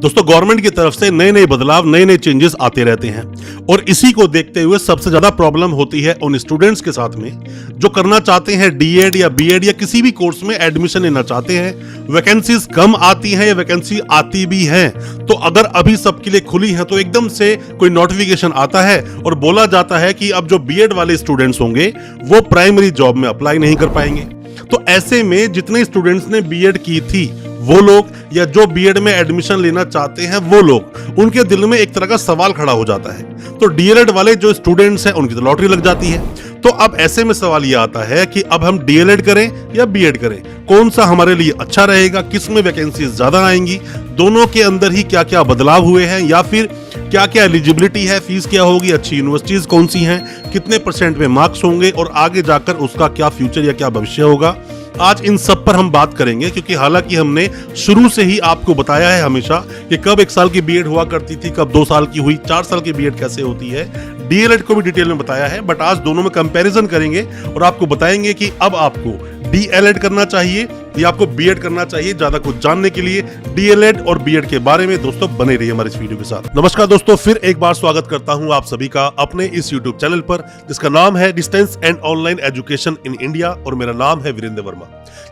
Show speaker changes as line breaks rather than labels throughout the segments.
दोस्तों गवर्नमेंट की तरफ से नए नए बदलाव, नए नए चेंजेस आते रहते हैं और इसी को देखते हुए सबसे ज्यादा प्रॉब्लम होती है उन स्टूडेंट्स के साथ में जो करना चाहते हैं डीएड या बीएड या किसी भी कोर्स में एडमिशन लेना चाहते हैं। वैकेंसीज कम आती हैं या वैकेंसी आती भी हैं, तो अगर अभी सबके लिए खुली है तो एकदम से कोई नोटिफिकेशन आता है और बोला जाता है कि अब जो बीएड वाले स्टूडेंट्स होंगे वो प्राइमरी जॉब में अप्लाई नहीं कर पाएंगे। तो ऐसे में जितने स्टूडेंट्स ने बीएड की थी वो लोग या जो बीएड में एडमिशन लेना चाहते हैं वो लोग, उनके दिल में एक तरह का सवाल खड़ा हो जाता है। तो डीएलएड वाले जो स्टूडेंट्स हैं उनकी तो लॉटरी लग जाती है। तो अब ऐसे में सवाल ये आता है कि अब हम डीएलएड करें या बीएड करें, कौन सा हमारे लिए अच्छा रहेगा, किस में वैकेंसीज ज्यादा आएंगी, दोनों के अंदर ही क्या क्या बदलाव हुए हैं या फिर क्या क्या एलिजिबिलिटी है, फीस क्या होगी, अच्छी यूनिवर्सिटीज कौन सी हैं, कितने % में मार्क्स होंगे और आगे जाकर उसका क्या फ्यूचर या क्या भविष्य होगा। आज इन सब पर हम बात करेंगे, क्योंकि हालांकि हमने शुरू से ही आपको बताया है हमेशा कि कब 1 साल की बीएड हुआ करती थी, कब 2 साल की हुई, 4 साल की बीएड कैसे होती है, डीएलएड को भी डिटेल में बताया है। बट आज दोनों में कंपैरिजन करेंगे और आपको बताएंगे कि अब आपको डीएलएड करना चाहिए या आपको बीएड करना चाहिए। ज्यादा कुछ जानने के लिए डीएलएड और बीएड के बारे में दोस्तों बने रहिए हमारे इस वीडियो के साथ। नमस्कार दोस्तों, फिर एक बार स्वागत करता हूं आप सभी का अपने इस यूट्यूब चैनल पर जिसका नाम है distance and online education in India और मेरा नाम है वीरेंद्र वर्मा।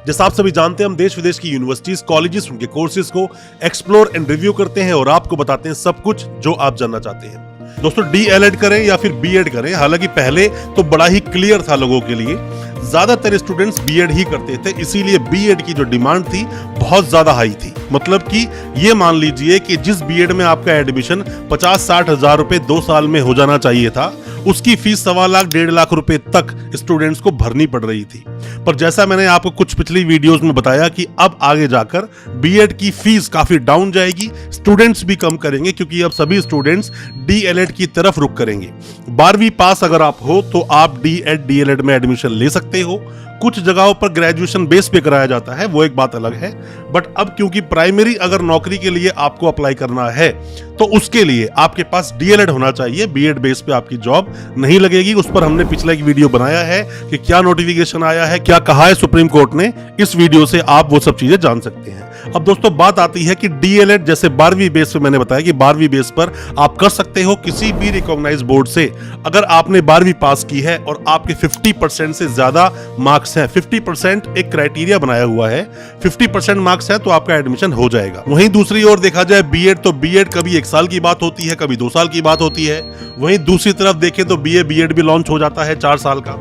जैसा आप सभी जानते हैं, हम देश विदेश की यूनिवर्सिटीज, कॉलेजेस, उनके कोर्सेज को एक्सप्लोर एंड रिव्यू करते हैं और आपको बताते हैं सब कुछ जो आप जानना चाहते हैं। दोस्तों डीएलएड करें या फिर बीएड करें, हालांकि पहले तो बड़ा ही क्लियर था लोगों के लिए, ज्यादातर स्टूडेंट्स बीएड ही करते थे, इसीलिए बीएड की जो डिमांड थी बहुत ज्यादा हाई थी। मतलब कि ये मान लीजिए कि जिस बीएड में आपका एडमिशन 50-60 हजार रुपए 2 साल में हो जाना चाहिए था, उसकी फीस 1.25 लाख 1.5 लाख रुपए तक स्टूडेंट्स को भरनी पड़ रही थी। पर जैसा मैंने आपको कुछ पिछली वीडियोस में बताया कि अब आगे जाकर बीएड की फीस काफी डाउन जाएगी, स्टूडेंट्स भी कम करेंगे क्योंकि अब सभी स्टूडेंट्स डीएलएड की तरफ रुख करेंगे। 12वीं पास अगर आप हो तो आप डीएलएड में एडमिशन ले सकते हो। कुछ जगहों पर ग्रेजुएशन बेस पे कराया जाता है, वो एक बात अलग है। बट अब क्योंकि प्राइमरी अगर नौकरी के लिए आपको अप्लाई करना है तो उसके लिए आपके पास डीएलएड होना चाहिए। बीएड बेस पे आपकी जॉब नहीं लगेगी। उस पर हमने पिछला एक वीडियो बनाया है कि क्या नोटिफिकेशन आया है, क्या कहा है सुप्रीम कोर्ट ने। इस वीडियो से आप वो सब चीजें जान सकते हैं। अब दोस्तों बात आती है कि डीएलएड जैसे 12वीं बेस पे, मैंने बताया कि 12वीं बेस पर आप कर सकते हो किसी भी रिकॉग्नाइज्ड बोर्ड से। अगर आपने 12वीं पास की है और आपके 50% से ज्यादा मार्क्स हैं, 50% एक क्राइटेरिया बनाया हुआ है, 50% मार्क्स है तो आपका एडमिशन हो जाएगा। वहीं दूसरी ओर देखा जाए बीएड, तो बीएड कभी 1 साल की बात होती है, कभी 2 साल की बात होती है। वहीं दूसरी तरफ देखें तो बीएड भी लॉन्च हो जाता है 4 साल का।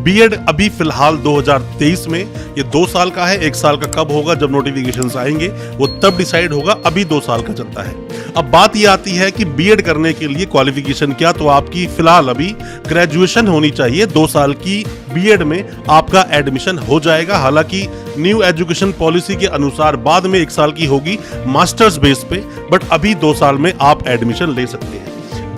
बीएड अभी फिलहाल 2023 में ये 2 साल का है, 1 साल का कब होगा, जब नोटिफिकेशंस आएंगे वो तब डिसाइड होगा। अभी 2 साल का चलता है। अब बात ये आती है कि बीएड करने के लिए क्वालिफिकेशन क्या, तो आपकी फिलहाल अभी ग्रेजुएशन होनी चाहिए। 2 साल की बीएड में आपका एडमिशन हो जाएगा। हालांकि न्यू एजुकेशन पॉलिसी के अनुसार बाद में 1 साल की होगी मास्टर्स बेस पे, बट अभी 2 साल में आप एडमिशन ले सकते हैं।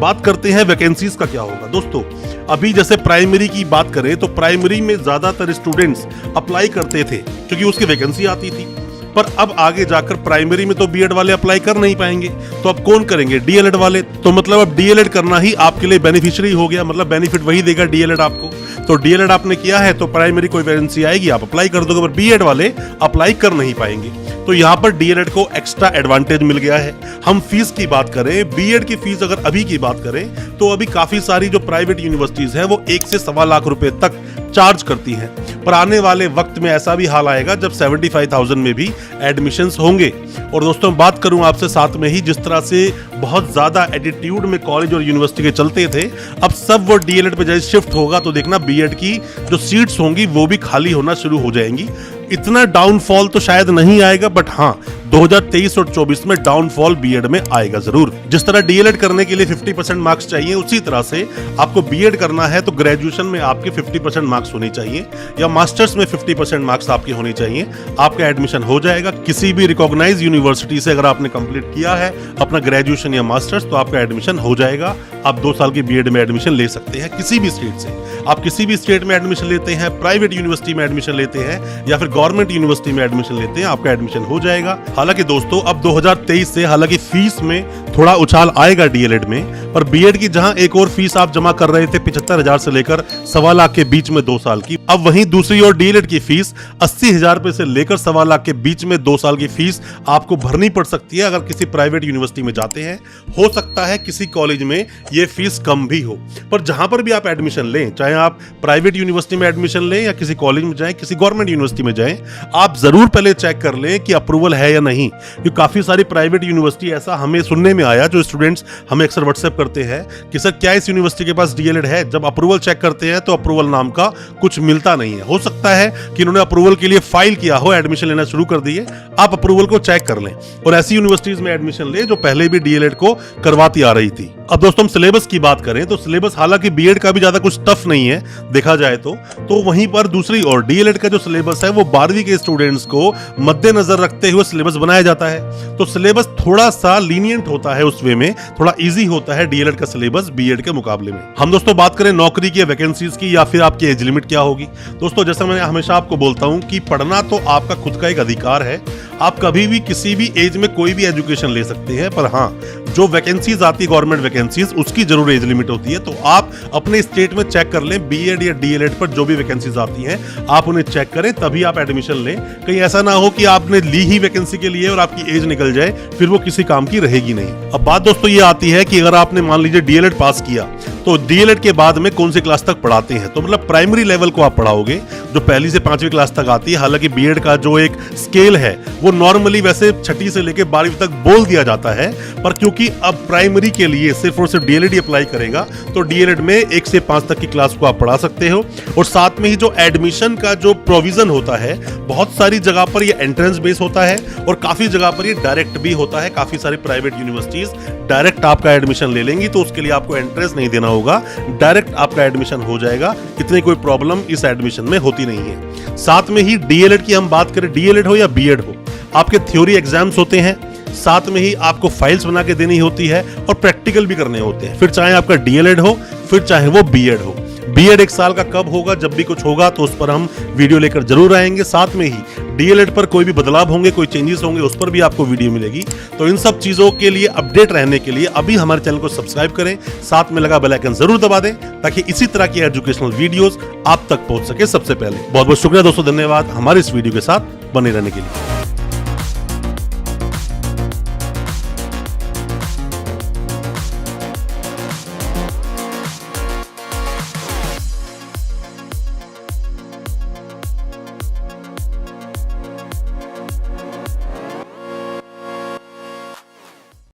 बात करते हैं वैकेंसीज का क्या होगा। दोस्तों अभी जैसे प्राइमरी की बात करें तो प्राइमरी में ज्यादातर स्टूडेंट्स अप्लाई करते थे क्योंकि उसकी वैकेंसी आती थी। पर अब आगे जाकर प्राइमरी में तो बीएड वाले अप्लाई कर नहीं पाएंगे, तो अब कौन करेंगे? डीएलएड वाले। तो मतलब अब डीएलएड करना ही आपके लिए बेनिफिशियरी हो गया, मतलब बेनिफिट वही देगा डीएलएड आपको। तो डीएलएड आपने किया है तो प्राइमरी कोई वैकेंसी आएगी आप अप्लाई कर दोगे, पर बीएड वाले अप्लाई कर नहीं पाएंगे। तो यहाँ पर डीएलएड को एक्स्ट्रा एडवांटेज मिल गया है। हम फीस की बात करें, बीएड की फीस अगर अभी की बात करें तो अभी काफी सारी जो प्राइवेट यूनिवर्सिटीज हैं वो 1 से 1.25 लाख रुपए तक चार्ज करती हैं। पर आने वाले वक्त में ऐसा भी हाल आएगा जब 75,000 में भी एडमिशंस होंगे। और दोस्तों बात करूं आपसे साथ में ही, जिस तरह से बहुत ज्यादा एटीट्यूड में कॉलेज और यूनिवर्सिटी के चलते थे, अब सब वो डीएलएड पे जैसे शिफ्ट होगा तो देखना बीएड की जो सीट्स होंगी वो भी खाली होना शुरू हो जाएंगी। इतना डाउनफॉल तो शायद नहीं आएगा, बट हाँ 2023 और 24 में डाउनफॉल बीएड में आएगा जरूर। जिस तरह डीएलएड करने के लिए 50% मार्क्स चाहिए, उसी तरह से आपको बीएड करना है तो ग्रेजुएशन में आपके 50% मार्क्स होने चाहिए या मास्टर्स में 50% मार्क्स आपके होने चाहिए। आपका एडमिशन हो जाएगा किसी भी रिकॉग्नाइज्ड यूनिवर्सिटी से। अगर आपने कंप्लीट किया है अपना ग्रेजुएशन या मास्टर्स तो आपका एडमिशन हो जाएगा। आप 2 साल की बीएड में एडमिशन ले सकते हैं किसी भी स्टेट से। आप किसी भी स्टेट में एडमिशन लेते हैं, प्राइवेट यूनिवर्सिटी में एडमिशन लेते हैं या फिर गवर्नमेंट यूनिवर्सिटी में एडमिशन लेते हैं, आपका एडमिशन हो जाएगा। हालांकि दोस्तों अब 2023 से हालांकि फीस में थोड़ा उछाल आएगा डीएलएड में, पर बीएड की जहां एक और फीस आप जमा कर रहे थे 75,000 से लेकर 1.25 लाख के बीच में 2 साल की, अब वहीं दूसरी ओर डीएलएड की फीस 80,000 रुपए से लेकर 1.25 लाख के बीच में 2 साल की फीस आपको भरनी पड़ सकती है अगर किसी प्राइवेट यूनिवर्सिटी में जाते हैं। हो सकता है किसी कॉलेज में ये फीस कम भी हो, पर जहां पर भी आप एडमिशन लें, चाहे आप प्राइवेट यूनिवर्सिटी में एडमिशन लें या किसी कॉलेज में जाएं, किसी गवर्नमेंट यूनिवर्सिटी में जाएं, आप जरूर पहले चेक कर लें कि अप्रूवल है या नहीं। क्योंकि काफी सारी प्राइवेट यूनिवर्सिटी, ऐसा हमें सुनने में आया, जो स्टूडेंट्स हमें अक्सर व्हाट्सएप करते हैं कि सर क्या इस यूनिवर्सिटी के पास डीएलएड है, जब अप्रूवल चेक करते हैं तो अप्रूवल नाम का कुछ मिलता नहीं है। हो सकता है कि इन्होंने अप्रूवल के लिए फाइल किया हो, एडमिशन लेना शुरू कर दिए, आप अप्रूवल को चेक कर लें और ऐसी यूनिवर्सिटीज में एडमिशन लें जो पहले भी डीएलएड को करवाती आ रही थी। अब दोस्तों हम सिलेबस की बात करें तो सिलेबस हालांकि बीएड का भी ज्यादा कुछ टफ नहीं है देखा जाए तो वहीं पर दूसरी ओर डीएलएड का जो सिलेबस है वो 12वीं के स्टूडेंट्स को मद्देनजर रखते हुए सिलेबस बनाया जाता है। तो सिलेबस थोड़ा सा लीनियंट होता है, उस वे में थोड़ा इजी होता है डीएलएड का सिलेबस बीएड के मुकाबले में। हम दोस्तों बात करें नौकरी की, वैकेंसीज की, या फिर आपकी एज लिमिट क्या होगी। दोस्तों जैसा मैं हमेशा आपको बोलता हूं कि पढ़ना तो आपका खुद का एक अधिकार है, आप कभी भी किसी भी एज में कोई भी एजुकेशन ले सकते हैं, पर हाँ जो वैकेंसीज आती है गवर्नमेंट वैकेंसीज, उसकी जरूर एज लिमिट होती है। तो आप अपने स्टेट में चेक कर लें, बीएड या डीएलएड पर जो भी वैकेंसीज आती हैं आप उन्हें चेक करें, तभी आप एडमिशन लें। कहीं ऐसा ना हो कि आपने ली ही वैकेंसी के लिए और आपकी एज निकल जाए, फिर वो किसी काम की रहेगी नहीं। अब बात दोस्तों ये आती है कि अगर आपने मान लीजिए डीएलएड पास किया तो डीएलएड के बाद में कौन सी क्लास तक पढ़ाते हैं, तो मतलब प्राइमरी लेवल को आप पढ़ाओगे जो 1ली से 5वीं क्लास तक आती है। हालांकि बीएड का जो एक स्केल है वो नॉर्मली वैसे 6ठी से लेकर 12वीं तक बोल दिया जाता है, पर क्योंकि अब प्राइमरी के लिए सिर्फ और सिर्फ डीएलएड ही अप्लाई करेगा तो डीएलएड में 1 से 5 तक की क्लास को आप पढ़ा सकते हो। और साथ में ही जो एडमिशन का जो प्रोविजन होता है, बहुत सारी जगह पर ये एंट्रेंस बेस होता है और काफी जगह पर ये डायरेक्ट भी होता है। काफी सारी प्राइवेट यूनिवर्सिटीज डायरेक्ट आपका एडमिशन ले लेंगी, तो उसके लिए आपको एंट्रेंस नहीं देना होगा, डायरेक्ट आपका एडमिशन हो जाएगा। इतनी कोई प्रॉब्लम इस एडमिशन में होती नहीं है। साथ में ही डीएलएड की हम बात करें, डीएलएड हो या बीएड हो, आपके थ्योरी एग्जाम्स होते हैं, साथ में ही आपको फाइल्स बना के देनी होती है और प्रैक्टिकल भी करने होते हैं। फिर चाहे आपका डीएलएड हो, फिर चाहे वो बीएड हो। बीएड 1 साल का कब होगा, जब भी कुछ होगा तो उस पर हम वीडियो लेकर जरूर आएंगे। साथ में ही डीएलएड पर कोई भी बदलाव होंगे, कोई चेंजेस होंगे, उस पर भी आपको वीडियो मिलेगी। तो इन सब चीजों के लिए अपडेट रहने के लिए अभी हमारे चैनल को सब्सक्राइब करें, साथ में लगा बेल आइकन जरूर दबा दें ताकि इसी तरह की एजुकेशनल वीडियोस आप तक पहुंच सके सबसे पहले। बहुत बहुत शुक्रिया दोस्तों, धन्यवाद हमारे इस वीडियो के साथ बने रहने के लिए।